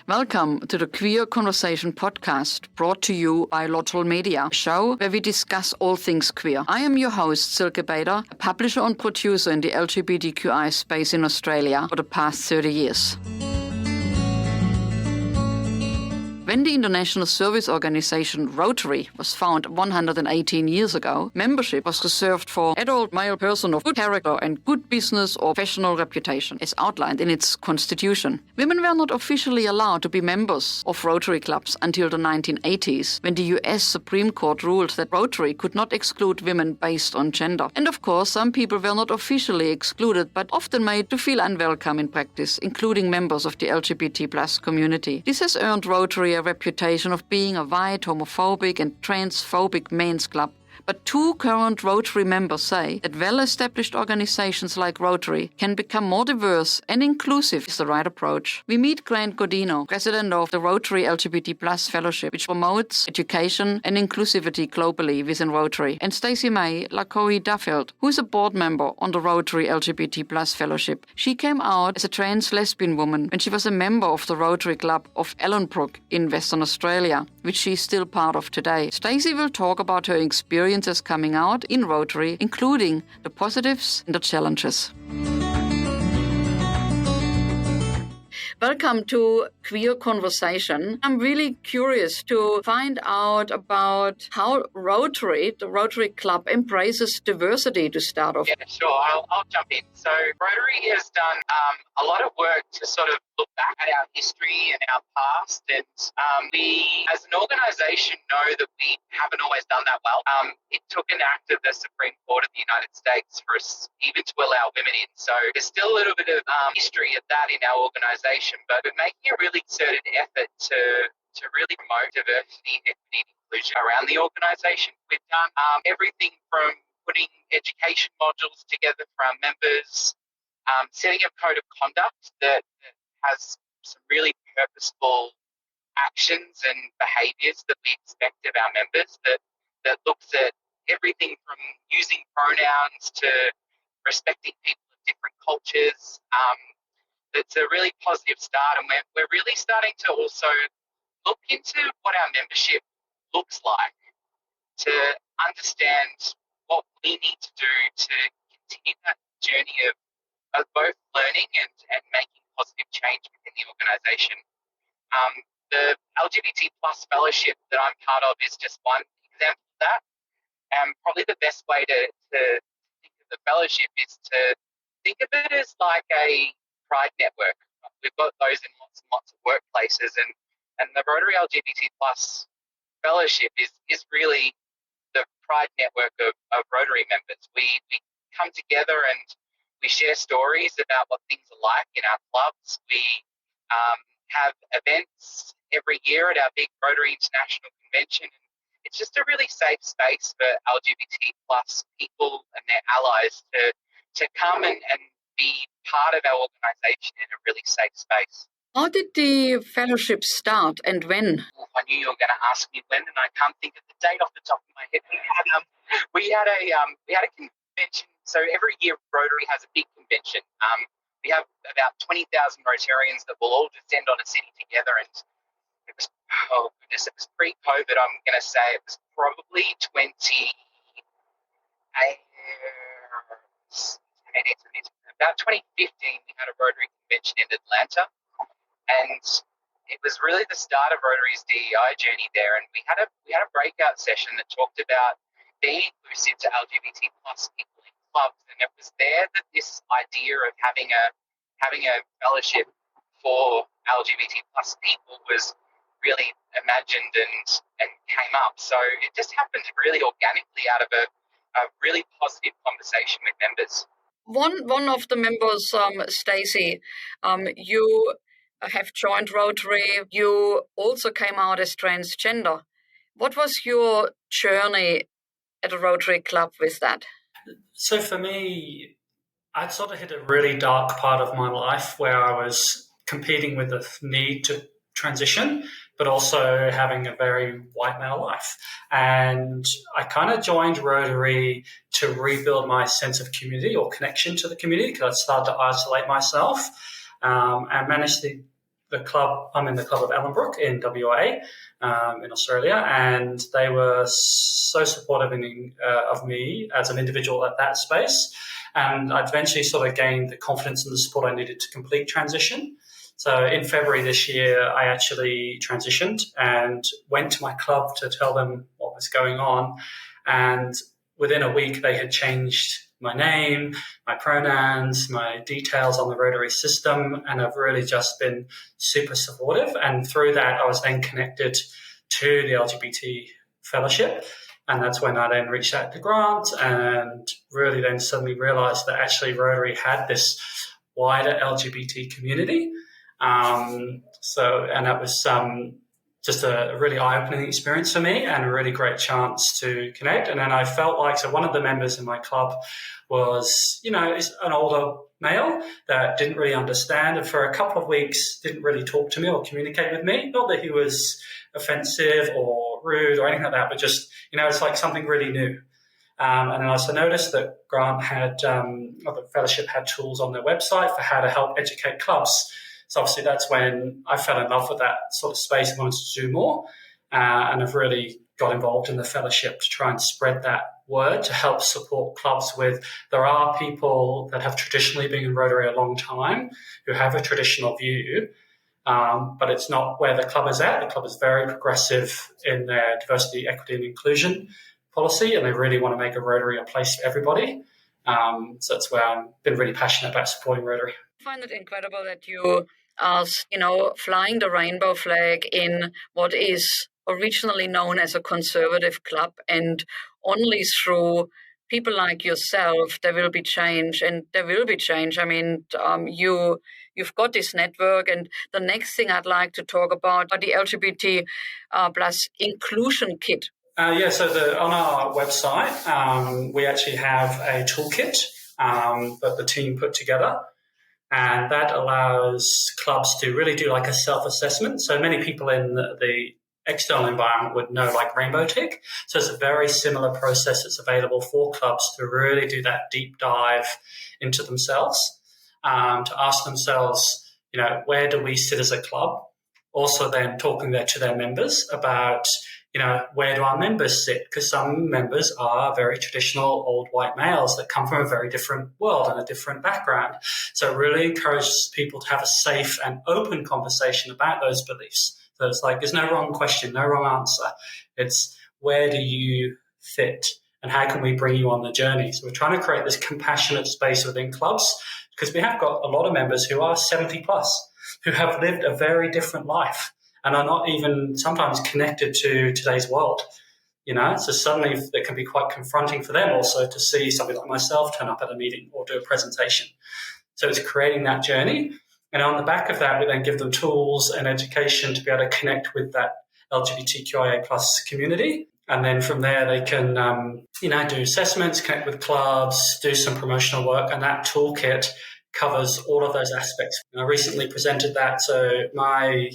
Welcome to the Queer Conversation podcast, brought to you by Rotary Media, a show where we discuss all things queer. I am your host, Silke Bader, a publisher and producer in the LGBTQI space in Australia for the past 30 years. When the international service organization Rotary was founded 118 years ago, membership was reserved for adult male persons of good character and good business or professional reputation, as outlined in its constitution. Women were not officially allowed to be members of Rotary clubs until the 1980s, when the US Supreme Court ruled that Rotary could not exclude women based on gender. And of course, some people were not officially excluded, but often made to feel unwelcome in practice, including members of the LGBT+ community. This has earned Rotary a reputation of being a white, homophobic and transphobic men's club. But two current Rotary members say that well-established organizations like Rotary can become more diverse and inclusive is the right approach. We meet Grant Godino, president of the Rotary LGBT+ Fellowship, which promotes education and inclusivity globally within Rotary, and Stacey May Lacoe Duffeld, who is a board member on the Rotary LGBT+ Fellowship. She came out as a trans lesbian woman when she was a member of the Rotary Club of Ellenbrook in Western Australia, which she is still part of today. Stacey will talk about her experiences coming out in Rotary, including the positives and the challenges. Welcome to Queer Conversation. I'm really curious to find out about how Rotary, the Rotary Club, embraces diversity to start off. Yeah, sure. I'll jump in. So Rotary has done a lot of work to sort of look back at our history and our past. And we, as an organisation, know that we haven't always done that well. It took an act of the Supreme Court of the United States for us even to allow women in. So there's still a little bit of history of that in our organisation, but we're making a really concerted effort to really promote diversity, equity, and inclusion around the organisation. We've done everything from putting education modules together for our members, setting a code of conduct that has some really purposeful actions and behaviours that we expect of our members, that looks at everything from using pronouns to respecting people of different cultures. It's a really positive start, and we're really starting to also look into what our membership looks like, to understand what we need to do to continue that journey of both learning and making positive change within the organisation. The LGBT+ fellowship that I'm part of is just one example of that. Probably the best way to think of the fellowship is to think of it as like a pride network. We've got those in lots and lots of workplaces, and the Rotary LGBT+ fellowship is really the pride network of Rotary members. We come together and we share stories about what things are like in our clubs. We have events every year at our big Rotary International Convention. It's just a really safe space for LGBT+ people and their allies to come and be part of our organisation in a really safe space. How did the fellowship start and when? I knew you were going to ask me when, and I can't think of the date off the top of my head. We had a convention. So every year Rotary has a big convention. We have about 20,000 Rotarians that will all descend on a city together, and it was pre-COVID. I'm going to say it was probably 2015, we had a Rotary convention in Atlanta, and it was really the start of Rotary's DEI journey there. And we had a breakout session that talked about being inclusive to LGBT+ people in clubs, and it was there that this idea of having a fellowship for LGBT+ people was really imagined and came up. So it just happened really organically out of a really positive conversation with members. One of the members, Stacey, you have joined Rotary. You also came out as transgender. What was your journey at a Rotary Club with that? So for me, I'd sort of hit a really dark part of my life where I was competing with the need to transition, but also having a very white male life. And I kind of joined Rotary to rebuild my sense of community or connection to the community, because I'd started to isolate myself and managed to the club. I'm in the club of Ellenbrook in WA, in Australia, and they were so supportive of me as an individual at that space. And I eventually sort of gained the confidence and the support I needed to complete transition. So in February this year, I actually transitioned and went to my club to tell them what was going on. And within a week, they had changed my name, my pronouns, my details on the Rotary system, and I've really just been super supportive. And through that, I was then connected to the LGBT fellowship. And that's when I then reached out to Grant and really then suddenly realized that actually Rotary had this wider LGBT community. And that was just a really eye-opening experience for me and a really great chance to connect. And then I felt like, so one of the members in my club was, is an older male that didn't really understand, and for a couple of weeks didn't really talk to me or communicate with me. Not that he was offensive or rude or anything like that, but just, it's like something really new. And then I also noticed that Grant had, or the fellowship had tools on their website for how to help educate clubs. So obviously that's when I fell in love with that sort of space and wanted to do more. And I've really got involved in the fellowship to try and spread that word to help support clubs with. There are people that have traditionally been in Rotary a long time who have a traditional view, but it's not where the club is at. The club is very progressive in their diversity, equity and inclusion policy, and they really want to make a Rotary a place for everybody. So that's where I've been really passionate about supporting Rotary. I find it incredible that you are, flying the rainbow flag in what is originally known as a conservative club, and only through people like yourself there will be change, and there will be change. I mean, you've got this network, and the next thing I'd like to talk about are the LGBT plus inclusion kit. So on our website, we actually have a toolkit that the team put together. And that allows clubs to really do like a self-assessment. So many people in the external environment would know like Rainbow Tick. So it's a very similar process that's available for clubs to really do that deep dive into themselves, to ask themselves, where do we sit as a club? Also then talking to their members about, where do our members sit? Because some members are very traditional old white males that come from a very different world and a different background. So it really encourages people to have a safe and open conversation about those beliefs. So it's like, there's no wrong question, no wrong answer. It's where do you fit and how can we bring you on the journey? So we're trying to create this compassionate space within clubs because we have got a lot of members who are 70 plus, who have lived a very different life and are not even sometimes connected to today's world, So suddenly it can be quite confronting for them also to see somebody like myself turn up at a meeting or do a presentation. So it's creating that journey. And on the back of that, we then give them tools and education to be able to connect with that LGBTQIA plus community. And then from there, they can, do assessments, connect with clubs, do some promotional work. And that toolkit covers all of those aspects. And I recently presented that. So my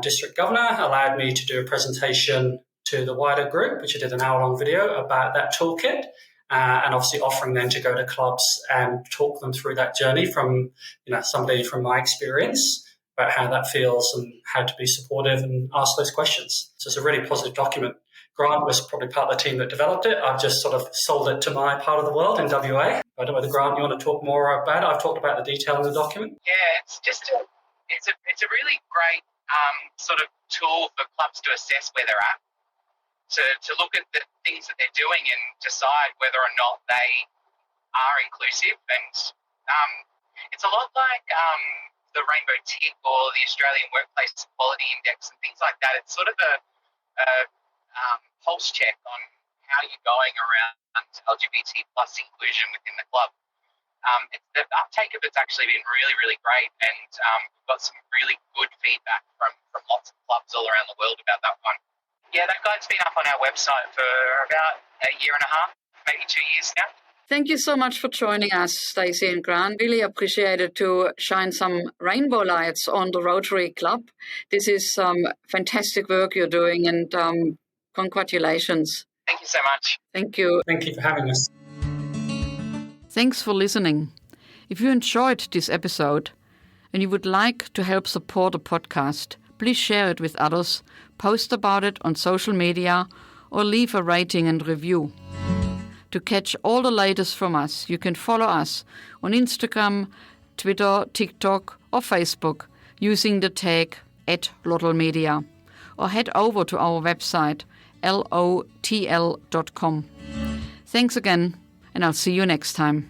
district governor allowed me to do a presentation to the wider group, which I did an hour-long video about that toolkit, and obviously offering them to go to clubs and talk them through that journey from, somebody from my experience about how that feels and how to be supportive and ask those questions. So it's a really positive document. Grant was probably part of the team that developed it. I've just sort of sold it to my part of the world in WA. I don't know whether, Grant, you want to talk more about it? I've talked about the detail in the document. Yeah, it's a really great sort of tool for clubs to assess where they're at, to look at the things that they're doing and decide whether or not they are inclusive. And it's a lot like the Rainbow Tick or the Australian Workplace Equality Index and things like that. It's sort of a pulse check on how you're going around LGBT plus inclusion within the club. The uptake of it's actually been really, really great, and we've got some really good feedback from lots of clubs all around the world about that one. Yeah, that guide's been up on our website for about a year and a half, maybe 2 years now. Thank you so much for joining us, Stacey and Grant. Really appreciate it to shine some rainbow lights on the Rotary Club. This is some fantastic work you're doing, and congratulations. Thank you so much. Thank you. Thank you for having us. Thanks for listening. If you enjoyed this episode When you would like to help support the podcast, please share it with others, post about it on social media, or leave a rating and review. To catch all the latest from us, you can follow us on Instagram, Twitter, TikTok, or Facebook using the tag @LottleMedia, or head over to our website lotl.com. Thanks again, and I'll see you next time.